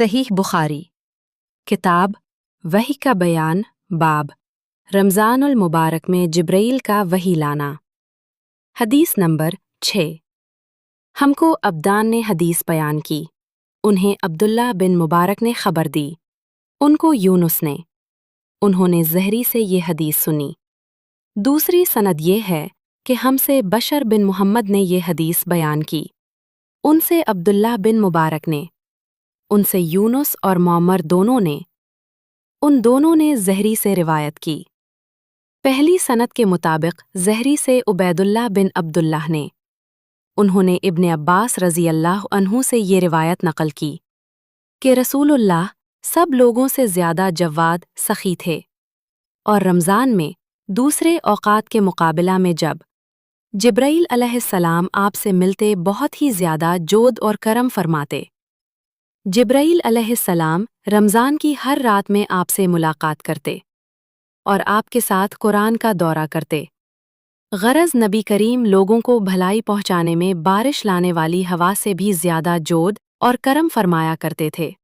सहीह बुखारी किताब वही का बयान बाब रमज़ानुल मुबारक में जिब्राईल का वही लाना। हदीस नंबर 6। हमको अब्दान ने हदीस बयान की। उन्हें अब्दुल्ला बिन मुबारक ने खबर दी। उनको यूनुस ने। उन्होंने ज़हरी से ये हदीस सुनी। दूसरी सनद ये है कि हमसे बशर बिन मुहम्मद ने ये हदीस बयान की। उनसे अब्दुल्ला बिन मुबारक ने। उनसे यूनुस और मौमर उन दोनों ने ज़हरी से रिवायत की। पहली सनद के मुताबिक ज़हरी से उबैदुल्लाह बिन अब्दुल्लाह ने। उन्होंने इब्ने अब्बास रज़ी अल्लाह अन्हु से ये रिवायत नकल की कि रसूलुल्लाह सब लोगों से ज़्यादा जवाद सखी थे और रमज़ान में दूसरे औक़ात के मुकाबला में जब जिब्राईल अलैहिस्सलाम आपसे मिलते बहुत ही ज़्यादा जोद और करम फरमाते। जिब्राईल अलैहिस्सलाम रमज़ान की हर रात में आपसे मुलाकात करते और आपके साथ कुरान का दौरा करते। गरज नबी करीम लोगों को भलाई पहुंचाने में बारिश लाने वाली हवा से भी ज़्यादा जोद और करम फरमाया करते थे।